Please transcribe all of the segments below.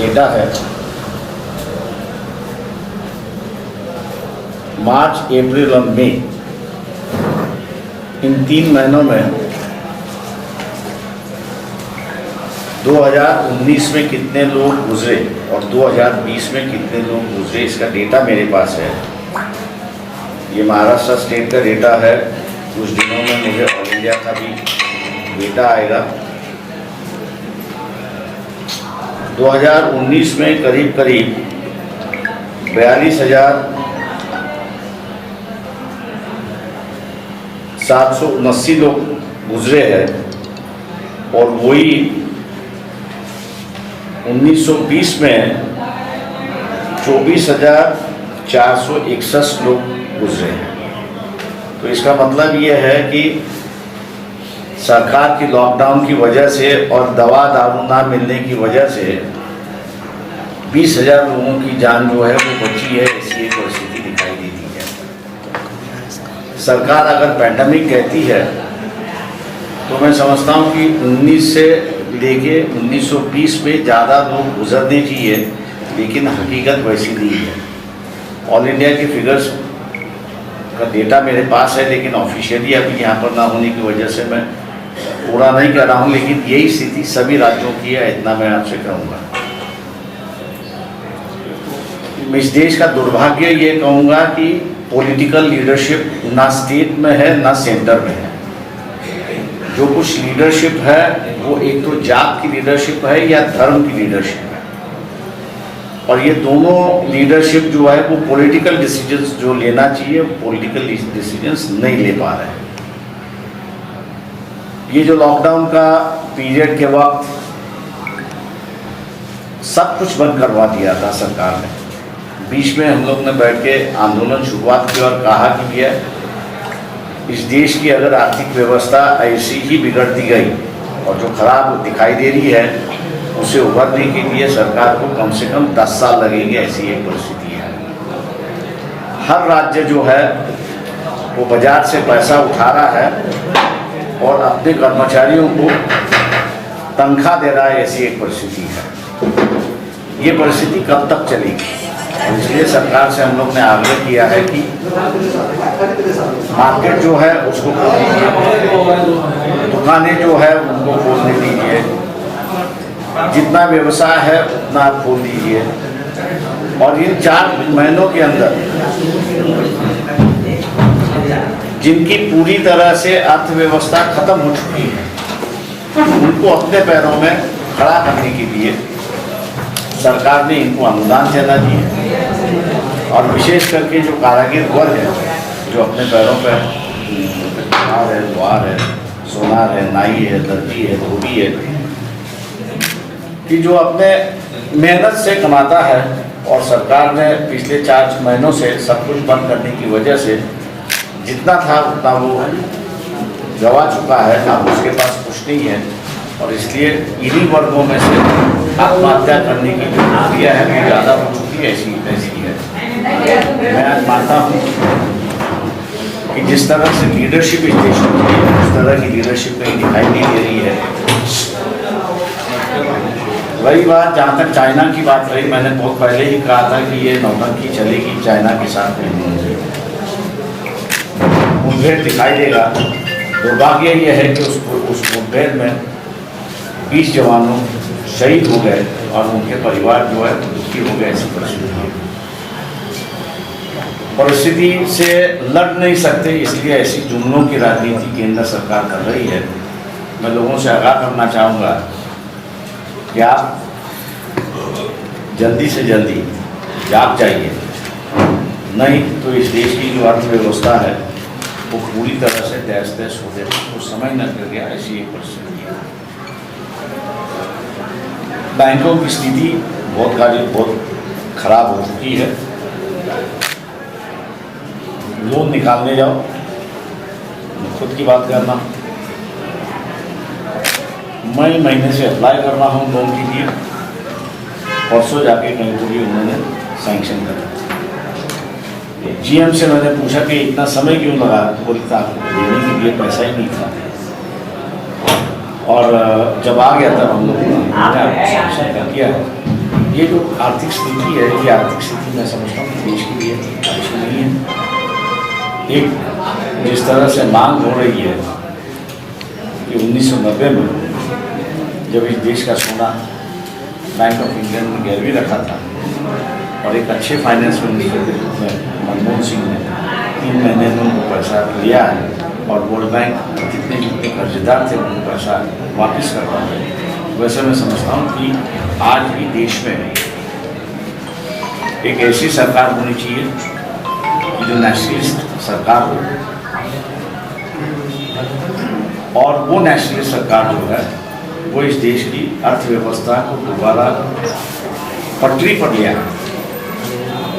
Data है, मार्च, अप्रैल और मई, इन 3 महीनों में 2019 में कितने लोग गुजरे और 2020 में कितने लोग गुजरे, इसका डेटा मेरे पास है। ये महाराष्ट्र स्टेट का डेटा है। कुछ दिनों में मुझे ऑल इंडिया का भी डेटा आएगा। 2019 में करीब 42,779 लोग गुजरे हैं और वही 1920 में 24,461 लोग गुजरे हैं। तो इसका मतलब ये है कि सरकार की लॉकडाउन की वजह से और दवा दारू ना मिलने की वजह से 20,000 लोगों की जान जो है वो बची है, ऐसी एक परिस्थिति दिखाई देती है। सरकार अगर पैंडेमिक कहती है तो मैं समझता हूँ कि 19 से लेके 1920 में ज़्यादा लोग गुजरने चाहिए, लेकिन हकीकत वैसी नहीं है। ऑल इंडिया के फिगर्स का डेटा मेरे पास है, लेकिन ऑफिशियली अभी यहाँ पर ना होने की वजह से मैं पूरा नहीं कर रहा हूँ, लेकिन यही स्थिति सभी राज्यों की है, इतना मैं आपसे कहूँगा। इस देश का दुर्भाग्य ये कहूँगा कि पॉलिटिकल लीडरशिप ना स्टेट में है ना सेंटर में है। जो कुछ लीडरशिप है वो एक तो जात की लीडरशिप है या धर्म की लीडरशिप है, और ये दोनों लीडरशिप जो है वो पॉलिटिकल डिसीजंस जो लेना चाहिए पॉलिटिकल डिसीजंस नहीं ले पा रहे हैं। ये जो लॉकडाउन का पीरियड के वक्त सब कुछ बंद करवा दिया था सरकार ने। बीच में हम लोग ने बैठ के आंदोलन शुरुआत की और कहा कि भैया इस देश की अगर आर्थिक व्यवस्था ऐसी ही बिगड़ती गई और जो खराब दिखाई दे रही है उसे उभरने के लिए सरकार को कम से कम 10 साल लगेंगे, ऐसी एक परिस्थिति है। हर राज्य जो है वो बाजार से पैसा उठा रहा है और अपने कर्मचारियों को तनख्वाह दे रहा है, ऐसी एक परिस्थिति है। ये परिस्थिति कब तक चलेगी? इसलिए सरकार से हम लोग ने आग्रह किया है कि मार्केट जो है उसको खोल दीजिए, दुकानें जो है उनको खोलने दीजिए, जितना व्यवसाय है उतना आप खोल दीजिए। और इन 4 महीनों के अंदर जिनकी पूरी तरह से अर्थव्यवस्था खत्म हो चुकी है उनको अपने पैरों में खड़ा करने के लिए सरकार ने इनको अनुदान देना चाहिए। और विशेष करके जो कारीगर वर्ग है, जो अपने पैरों पर सुनार है, द्वार है, सोनार है, नाई है, दर्जी है, धोबी है, कि जो अपने मेहनत से कमाता है, और सरकार ने पिछले 4 महीनों से सब कुछ बंद करने की वजह से जितना था उतना वो गवा चुका है, अब उसके पास कुछ नहीं है। और इसलिए इन्हीं वर्गों में से आत्महत्या करने की जो प्रक्रिया है वो ज़्यादा हो चुकी है, ऐसी है। मैं आज मानता हूँ कि जिस तरह से लीडरशिप इस देश में है उस तरह की लीडरशिप कहीं दिखाई नहीं दे रही है। वही बात जहाँ तक चाइना की बात रही, मैंने बहुत पहले ही कहा था कि ये नौटंकी चलेगी चाइना के साथ में, मुठभेड़ दिखाई देगा। दुर्भाग्य ये है कि उस मुठभेड़ में 20 जवानों शहीद हो गए और उनके परिवार जो है दुखी हो गए। ऐसी परिस्थिति से लड़ नहीं सकते, इसलिए ऐसी जुमलों की राजनीति केंद्र सरकार कर रही है। मैं लोगों से आगाह करना चाहूँगा कि आप जल्दी से जल्दी जाग जाइए, नहीं तो इस देश की जो अर्थव्यवस्था है वो पूरी तरह से तहस तहस हो गया, तो समझ न कर गया, ऐसी एक परिस्थिति है। बैंकों की स्थिति बहुत खराब हो चुकी है। लोन निकालने जाओ, खुद की बात करना, मई महीने से अप्लाई कर रहा हूँ लोन के लिए, परसों जाके कहीं तो भी उन्होंने सैंक्शन करा। जीएम से मैंने पूछा कि इतना समय क्यों लगा, तो बोलता देने के लिए पैसा ही नहीं था। और जब आ गया तब हम लोग ने सैंक्शन कर दिया। ये जो आर्थिक स्थिति है, ये आर्थिक स्थिति मैं समझता हूँ देश के लिए अच्छी नहीं है। एक जिस तरह से मांग हो रही है कि 1990 में जब इस देश का सोना बैंक ऑफ इंग्लैंड में गिरवी रखा था और एक अच्छे फाइनेंस मिनिस्टर के रूप में मनमोहन सिंह ने 3 महीने में उनको पैसा लिया है और वर्ल्ड बैंक जितने कर्जदार थे उनको पैसा वापस करवा है। वैसे मैं समझता हूँ कि आज भी देश में एक ऐसी सरकार होनी चाहिए कि जो नेशनलिस्ट सरकार हो, और वो नेशनलिस्ट सरकार जो है वो इस देश की अर्थव्यवस्था को दोबारा पटरी पर ले आए,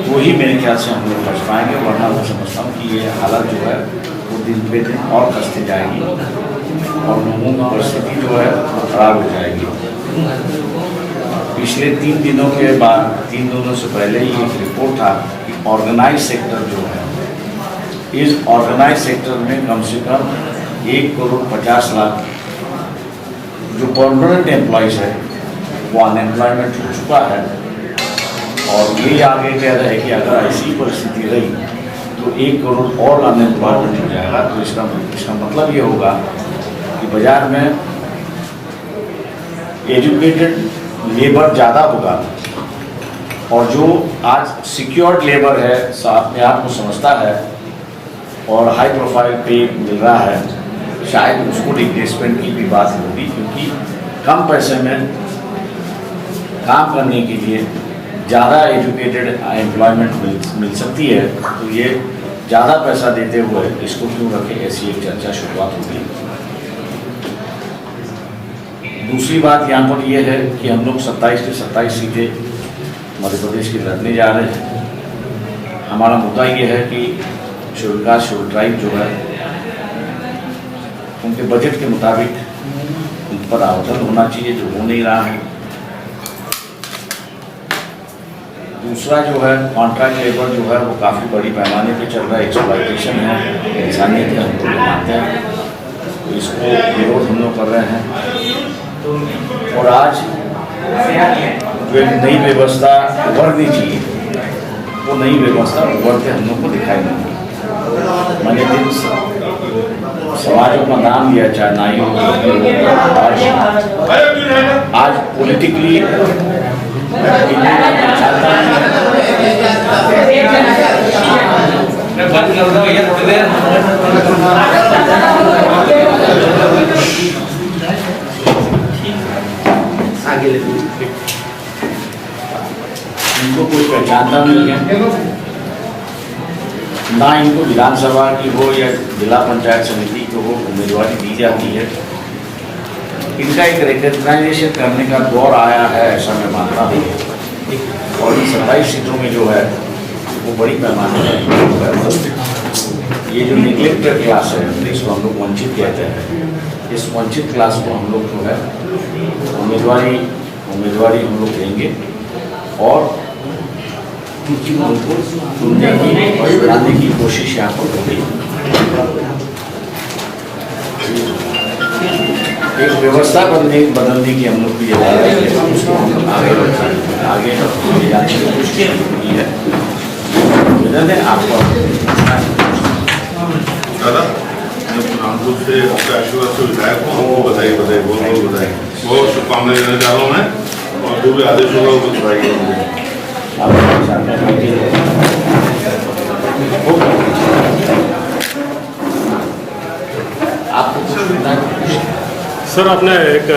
वो ही मेरे ख्याल से हम लोग बच पाएंगे। वरना मैं समझता हूँ कि ये हालत जो है वो दिन पे दिन और खस्ते जाएगी और लोगों की परिस्थिति जो है वो खराब हो जाएगी। पिछले 3 दिनों के बाद 3 दिनों से पहले ही एक रिपोर्ट था कि ऑर्गेनाइज सेक्टर जो है, इस ऑर्गेनाइज सेक्टर में कम से कम 1,50,00,000 जो परमानेंट एम्प्लॉयज़ है वो अनएम्प्लॉयमेंट हो चुका है। और ये आगे कह रहे हैं कि अगर ऐसी परिस्थिति रही तो 1 करोड़ और अनएम्प्लॉयमेंट हो जाएगा। तो इसका मतलब ये होगा कि बाज़ार में एजुकेटेड लेबर ज़्यादा होगा और जो आज सिक्योर्ड लेबर है, अपने आप को समझता है और हाई प्रोफाइल पे मिल रहा है, शायद उसको रिप्लेसमेंट की भी बात होगी, क्योंकि कम पैसे में काम करने के लिए ज़्यादा एजुकेटेड एम्प्लॉयमेंट मिल सकती है। तो ये ज़्यादा पैसा देते हुए इसको क्यों रखें, ऐसी एक चर्चा शुरुआत होगी। दूसरी बात यहाँ पर यह है कि हम लोग 27 से 27 सीटें मध्य प्रदेश की लड़ने जा रहे हैं। हमारा मुद्दा ये है कि शेड्यूल कास्ट शेड्यूल ट्राइब जो है उनके बजट के मुताबिक उन पर आवंटन होना चाहिए, जो हो नहीं रहा है। दूसरा जो है कॉन्ट्रैक्ट लेबर जो है वो काफ़ी बड़ी पैमाने पे चल रहा है, एक्सप्लॉयटेशन है, इंसानियत के हम लोग मानते हैं, तो इसको विरोध हम लोग कर रहे हैं। और आज जो एक नई व्यवस्था उभरनी चाहिए, वो नई व्यवस्था उभरते हम लोग को दिखाई नहीं। मैंने जिन समाजों का नाम लिया, चाहे नाई हो, आज पॉलिटिकली इनको कोई पहचानता नहीं है, ना इनको विधानसभा की हो या जिला पंचायत समिति को हो उम्मीदवारी दी जाती है। इनका एक रिकग्नाइजेशन करने का दौर आया है, ऐसा मैं मानता हूँ। और इन 27 सीटों में जो है वो बड़ी पैमाने पर ये जो निगलेक्टेड क्लास है, जिसको हम लोग वंचित कहते हैं, इस वंचित क्लास को हम लोग जो है उम्मीदवारी हम लोग देंगे और उनको चुनने की और बनाने की कोशिश यहाँ पर होगी। एक व्यवस्था बदलने की हम लोग की उसको हम आगे ले जाने की कोशिश की है। आपको दादा रामपुर से आशीर्वाद से विधायक को हमको बधाई बहुत बहुत शुभकामनाएं देना चाह रहा हूँ मैं, और जो भी आदेश होगा वो बताइए। सर, आपने एक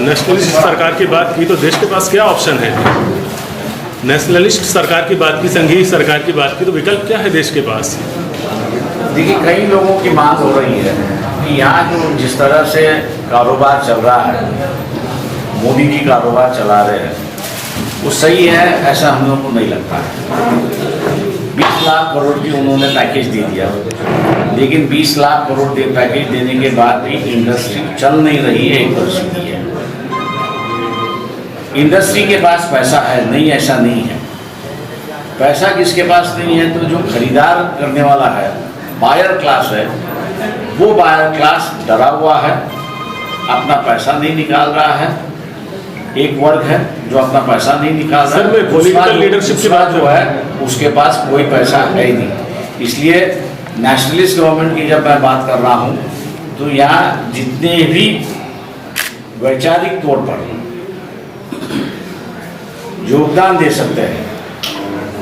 नेशनलिस्ट सरकार की बात की, तो देश के पास क्या ऑप्शन है? नेशनलिस्ट सरकार की बात की, संघीय सरकार की बात की, तो विकल्प क्या है देश के पास? देखिए, कई लोगों की मांग हो रही है कि यहाँ जो जिस तरह से कारोबार चल रहा है, मोदी जी कारोबार चला रहे हैं, वो सही है, ऐसा हम लोग को नहीं लगता है। 20 लाख करोड़ की उन्होंने पैकेज दे दिया, लेकिन 20 लाख करोड़ पैकेज देने के बाद भी इंडस्ट्री चल नहीं रही है। एक परिस्थिति है, इंडस्ट्री के पास पैसा है नहीं, ऐसा नहीं है। पैसा किसके पास नहीं है? तो जो खरीदार करने वाला है, बायर क्लास है, वो बायर क्लास डरा हुआ है, अपना पैसा नहीं निकाल रहा है एक वर्ग है जो अपना पैसा नहीं निकाल रहा सर, मैं political leadership की बात जो है उसके पास कोई पैसा है ही नहीं। इसलिए नेशनलिस्ट गवर्नमेंट की जब मैं बात कर रहा हूँ तो यहाँ जितने भी वैचारिक तौर पर योगदान दे सकते हैं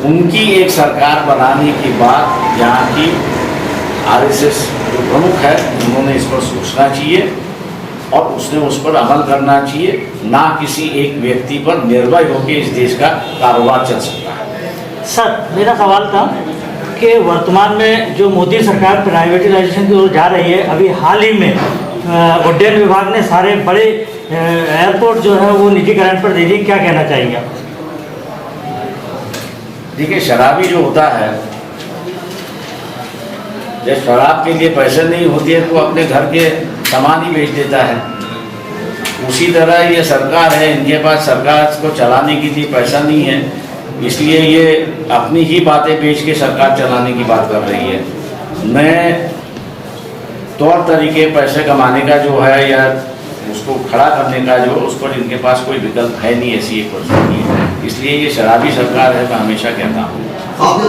उनकी एक सरकार बनाने की बात यहाँ की आरएसएस जो प्रमुख है उन्होंने इस पर सोचना चाहिए और उसने उस पर अमल करना चाहिए, ना किसी एक व्यक्ति पर निर्भर होकर इस देश का कारोबार चल सकता है। सर, मेरा सवाल था कि वर्तमान में जो मोदी सरकार प्राइवेटाइजेशन की ओर जा रही है, अभी हाल ही में उड्डयन विभाग ने सारे बड़े एयरपोर्ट जो है वो निजीकरण पर दे दिए, क्या कहना चाहेंगे आप? देखिए, शराबी जो होता है जब शराब के लिए पैसे नहीं होते हैं तो अपने घर के सामान ही बेच देता है। उसी तरह ये सरकार है, इनके पास सरकार को चलाने के लिए पैसा नहीं है, इसलिए ये अपनी ही बातें बेच के सरकार चलाने की बात कर रही है। नए तौर तरीके पैसे कमाने का जो है या उसको खड़ा करने का जो उस पर इनके पास कोई विकल्प है नहीं, ऐसी एक परिस्थिति है। इसलिए ये शराबी सरकार है, मैं हमेशा कहता हूँ। आपने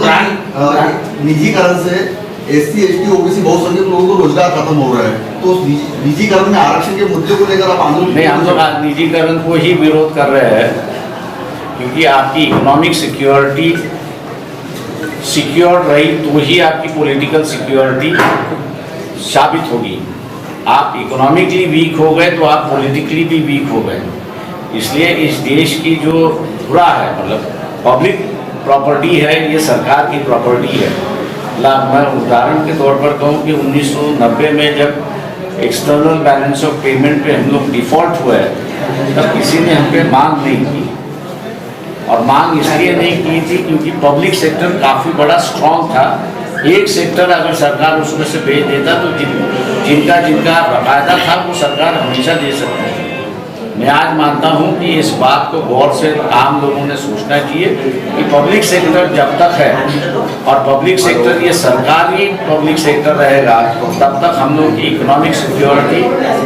निजीकरण से SC, ST, OBC बहुसंख्यक लोगों को रोजगार खत्म हो रहा है, तो निजीकरण में आरक्षण के मुद्दे को लेकर आप आंदोलन नहीं, हम लोग निजीकरण को ही विरोध कर रहे हैं क्योंकि आपकी इकोनॉमिक सिक्योरिटी सिक्योर रही तो ही आपकी पॉलिटिकल सिक्योरिटी साबित होगी। आप इकोनॉमिकली वीक हो गए तो आप पॉलिटिकली भी वीक हो गए। इसलिए इस देश की जो धुरा है, मतलब पब्लिक प्रॉपर्टी है, ये सरकार की प्रॉपर्टी है। मैं उदाहरण के तौर पर कहूँ कि 1990 में जब एक्सटर्नल बैलेंस ऑफ पेमेंट पे हम लोग डिफ़ॉल्ट हुए तब किसी ने हम पे मांग नहीं की, और मांग इसलिए नहीं की थी क्योंकि पब्लिक सेक्टर काफ़ी बड़ा स्ट्रॉन्ग था। एक सेक्टर अगर सरकार उसमें से भेज देता तो जिनका बाकायदा था वो सरकार हमेशा दे सकती है। मैं आज मानता हूं कि इस बात को गौर से आम लोगों ने सोचना चाहिए कि पब्लिक सेक्टर जब तक है और पब्लिक सेक्टर ये सरकारी पब्लिक सेक्टर रहेगा तब तक हम लोग की इकोनॉमिक सिक्योरिटी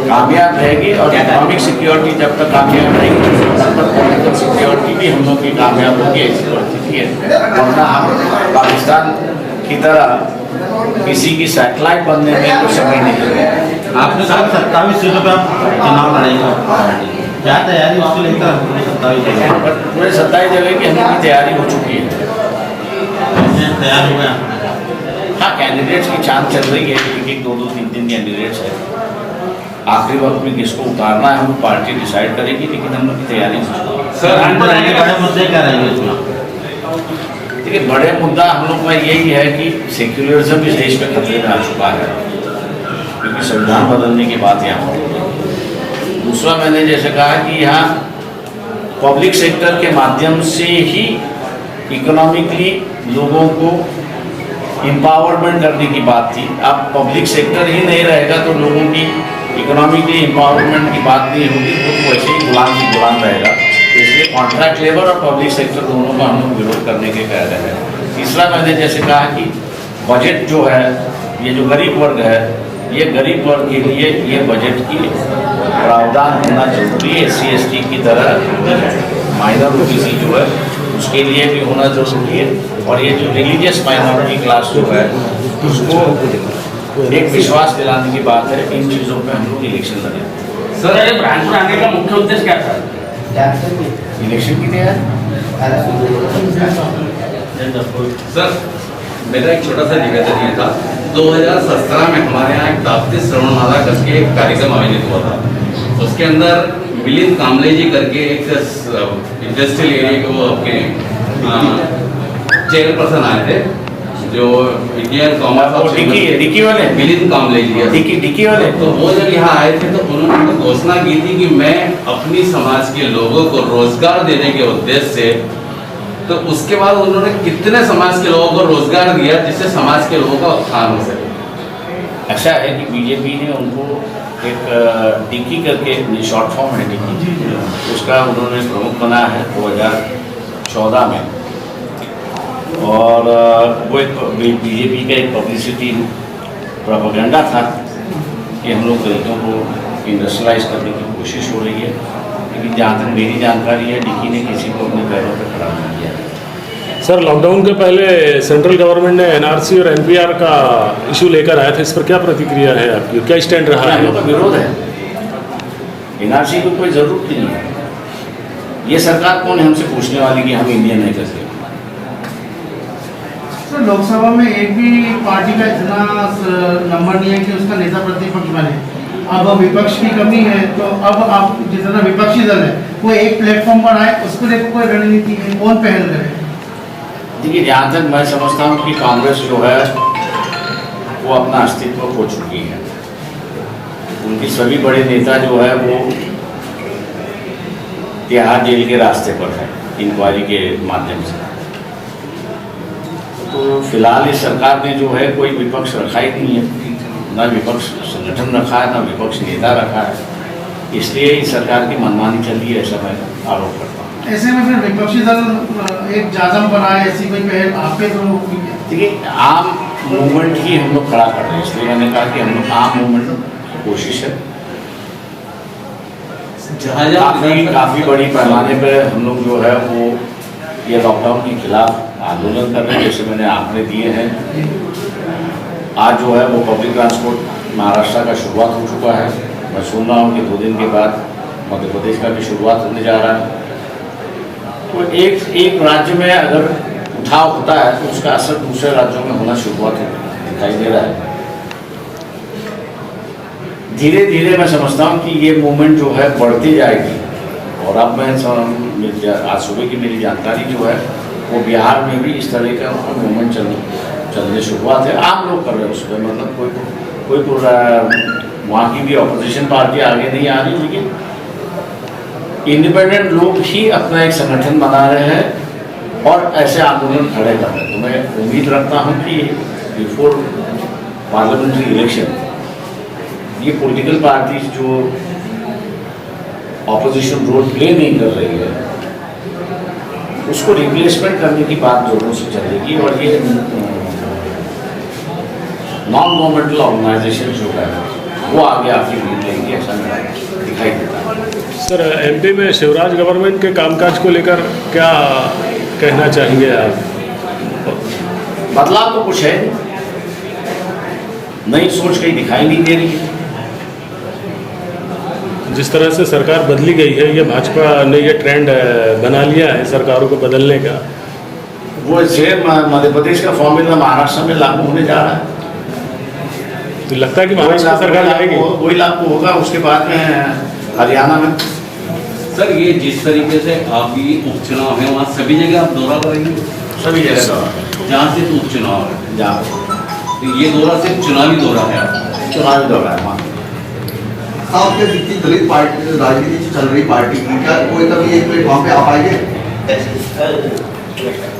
कामयाब रहेगी, और इकोनॉमिक सिक्योरिटी जब तक कामयाब रहेगी तब तक पॉलिटिकल सिक्योरिटी भी हम लोग की कामयाब होगी। ऐसी परिस्थिति है, वरना हम पाकिस्तान की तरह किसी की सैटेलाइट बनने में कुछ समय नहीं लगेगा। आपने कहा 27 सीटों पर चुनाव लड़ेगा, क्या तैयारी उसको लेकर? 27 जगह पूरे 27 जगह की हमारी तैयारी हो चुकी है। तैयार हो गया? हाँ, कैंडिडेट्स की छान चल रही है, एक 2-2, 3-3 कैंडिडेट्स है। आखिरी वक्त में किसको उतारना है वो पार्टी डिसाइड करेगी, लेकिन हम लोग की तैयारी हो चुकी है। सर, बड़े मुद्दे क्या रहेंगे? देखिए, बड़े मुद्दा हम लोग का यही है कि सेक्युलरिज्म इस देश में खतरे में आ चुका है, क्योंकि संविधान बदलने की बात यहाँ पर हो रही है। दूसरा, मैंने जैसे कहा कि यहाँ पब्लिक सेक्टर के माध्यम से ही इकोनॉमिकली लोगों को एम्पावरमेंट करने की बात थी। अब पब्लिक सेक्टर ही नहीं रहेगा तो लोगों की इकोनॉमिकली एम्पावरमेंट की बात नहीं होगी, तो वैसे ही गुलाम रहेगा। इसलिए कॉन्ट्रैक्ट लेबर और पब्लिक सेक्टर दोनों का हम लोग विरोध करने के कह रहे हैं। तीसरा, मैंने जैसे कहा कि बजट जो है, ये जो गरीब वर्ग है, ये गरीब वर्ग के लिए ये बजट की प्रावधान होना जरूरी है। SC, ST की तरह माइनर OBC जो है उसके लिए भी होना जरूरी है, और ये जो रिलीजियस माइनॉरिटी क्लास जो है उसको एक विश्वास दिलाने की बात है। इन चीज़ों पर हम लोग इलेक्शन लड़ेंगे। सर, ये ब्रांचपुर आने का मुख्य उद्देश्य क्या था? इलेक्शन की तैयारी। सर, मेरा एक छोटा सा निवेदन ये था, 2017 में हमारे यहाँ एक ताप्ती श्रवणमाला करके एक कार्यक्रम आयोजित हुआ था। उसके अंदर मिलिंद कामले जी करके एक इंडस्ट्रियल एरिया के वो आपके चेयरपर्सन आए थे, जो इंडियन कॉमर्स डिकी वाले मिलिंद कामले जी डिकी वाले। तो वो जब यहाँ आए थे तो उन्होंने घोषणा की थी कि मैं अपनी समाज के लोगों को रोजगार देने के उद्देश्य से, तो उसके बाद उन्होंने कितने समाज के लोगों को रोजगार दिया जिससे समाज के लोगों का उत्थान हो सके? ऐसा है कि बीजेपी ने उनको एक डिकी करके, शॉर्ट फॉर्म है डिकी, उसका उन्होंने प्रमुख बनाया है 2014 में, और वो एक बीजेपी का एक पब्लिसिटी प्रोपेगेंडा था कि हम लोग दलितों को इंडस्ट्रियलाइज करने की कोशिश हो रही है। लेकिन जहाँ तक मेरी जानकारी है, डिकी ने किसी को अपने पैरों पर खड़ा नहीं किया। सर, लॉकडाउन के पहले सेंट्रल गवर्नमेंट ने एनआरसी और एनपीआर का इशू लेकर आया था, इस पर क्या प्रतिक्रिया है आपकी, क्या स्टैंड रहा हम है? लोग का विरोध है, एनआरसी की कोई ज़रूरत नहीं है। ये सरकार कौन है हमसे पूछने वाली कि हम इंडियन है कैसे? सर, लोकसभा में एक भी पार्टी का इतना नंबर नहीं है कि उसका नेता प्रतिपक्ष बने। अब विपक्ष की कमी है, तो अब आप जितना विपक्षी दल है वो एक प्लेटफॉर्म पर आए, उस पर एक कोई रणनीति है, कौन पहल करे? देखिए, जहाँ तक मैं समझता हूँ कि कांग्रेस जो है वो अपना अस्तित्व खो चुकी है। उनकी सभी बड़े नेता जो है वो तिहाड़ जेल के रास्ते पर है इंक्वायरी के माध्यम से। तो फिलहाल इस सरकार ने जो है कोई विपक्ष रखा ही नहीं है, ना विपक्ष संगठन रखा है, ना विपक्ष नेता रखा है। इसलिए इस सरकार की मनमानी चल रही है, ऐसा मैं आरोप करता हूँ। ऐसे में फिर विपक्षी दल एक जाजम बनाए, ऐसी कोई पहल आप पे तो देखिए, आम मूवमेंट ही हम लोग खड़ा कर रहे हैं, इसलिए मैंने कहा कि हम लोग आम मूवमेंट की कोशिश है। काफ़ी बड़ी पैमाने पर हम लोग जो है वो ये लॉकडाउन के खिलाफ आंदोलन कर रहे हैं। जैसे मैंने आंकड़े दिए हैं, आज जो है वो पब्लिक ट्रांसपोर्ट महाराष्ट्र का शुरुआत हो चुका है। मैं सुन रहा हूँ कि 2 दिन के बाद मध्य प्रदेश का भी शुरुआत होने जा रहा है। तो एक राज्य में अगर उठाव होता है तो उसका असर दूसरे राज्यों में होना शुरुआत दिखाई दे रहा है। धीरे धीरे मैं समझता हूँ कि ये मूवमेंट जो है बढ़ती जाएगी। और अब मैं आज सुबह की मेरी जानकारी जो है वो बिहार में भी इस तरह का मूवमेंट चलने शुरुआत है। आम लोग कर रहे हैं उसमें, मतलब कोई वहाँ की भी ऑपोजिशन पार्टी आगे नहीं आ रही, लेकिन इंडिपेंडेंट लोग ही अपना एक संगठन बना रहे हैं और ऐसे आंदोलन खड़े कर रहे हैं। तो मैं उम्मीद रखता हूँ कि बिफोर पार्लियामेंट्री इलेक्शन ये पॉलिटिकल पार्टीज जो ऑपोजिशन रोल प्ले नहीं कर रही है उसको रिप्लेसमेंट करने की बात जोरों से चलेगी। और ये नॉन गवर्नमेंटल ऑर्गेनाइजेशन जो है वो आगे आके लीड लेंगे, ऐसा मेरा दिखाई देता है। सर, एमपी में शिवराज गवर्नमेंट के कामकाज को लेकर क्या कहना चाहेंगे आप? बदलाव तो कुछ है, नई सोच कहीं दिखाई नहीं दे रही है। जिस तरह से सरकार बदली गई है, ये भाजपा ने ये ट्रेंड बना लिया है सरकारों को बदलने का। वो सेम मध्य प्रदेश का फॉर्मूला महाराष्ट्र में लागू होने जा रहा है। तो लगता है कि महाराष्ट्र सरकार आएगी, वही लागू होगा। उसके बाद में हरियाणा में सर, ये जिस तरीके से आपकी उपचुनाव है वहाँ सभी जगह आप दौरा करेंगे? सभी जगह दौरा, जहाँ से उपचुनाव है, जहाँ तो ये दौरा सिर्फ चुनावी दौरा है आपका? चुनावी दौरा है वहाँ। साहब, क्या जितनी दलित पार्टी राजनीति चल रही पार्टी की, क्या कोई कभी एक प्लेटफॉर्म पे आ पाएंगे?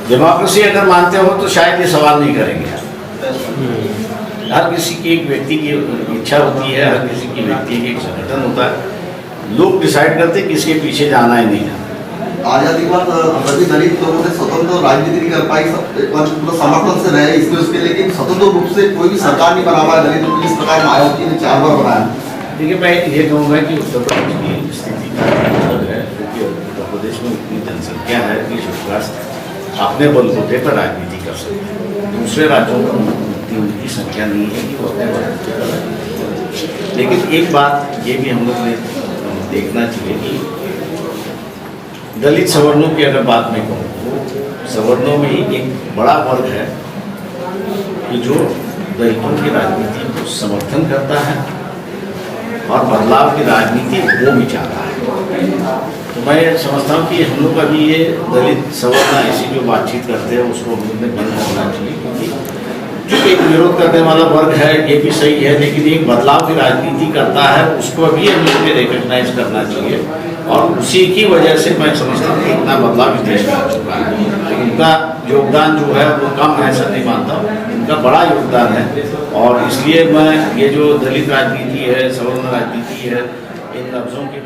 डेमोक्रेसी अगर मानते हो तो शायद ये सवाल नहीं करेंगे। हर किसी की एक व्यक्ति की इच्छा होती है, हर किसी की व्यक्ति की एक संगठन होता है। लोग डिसाइड करते हैं किसके पीछे जाना है नहीं जाना। आजादी के बाद सभी दलित लोगों ने स्वतंत्र राजनीति नहीं कर पाई, मतलब समर्थन से रहे इसमें उसके, लेकिन स्वतंत्र रूप से कोई भी सरकार नहीं बना पाया दलितों के, जिस प्रकार मायावती ने 4 बार बनाया। देखिए, मैं ये कहूँगा कि उत्तर प्रदेश की स्थिति अलग है, क्योंकि उत्तर प्रदेश में इतनी जनसंख्या है कि शिवराज अपने बलबूते पर राजनीति कर सकते हैं। दूसरे राज्यों में उनकी संख्या नहीं है कि वो अपने बलबूते पर राजनीति करें। लेकिन एक बात ये भी हम लोग ने देखना चाहिए कि दलित सवर्णों की अगर बात मैं कहूँ तो सवर्णों में ही एक बड़ा वर्ग है कि जो दलितों की राजनीति को समर्थन करता है और बदलाव की राजनीति वो भी चाहता है। तो मैं समझता हूँ कि हम लोग अभी ये दलित सवर्ण ऐसी जो बातचीत करते हैं उसको हम लोग ने बंद करना चाहिए, क्योंकि जो एक विरोध करने वाला वर्ग है ये भी सही है, लेकिन एक बदलाव की राजनीति करता है उसको भी हम लोग रिकग्नाइज करना चाहिए। और उसी की वजह से मैं समझता हूँ कि इतना बदलाव इस देश में आ चुका है। उनका योगदान जो है वो कम है, ऐसा नहीं मानता, उनका बड़ा योगदान है। और इसलिए मैं ये जो दलित राजनीति है, सवर्ण राजनीति है, इन लफ्ज़ों की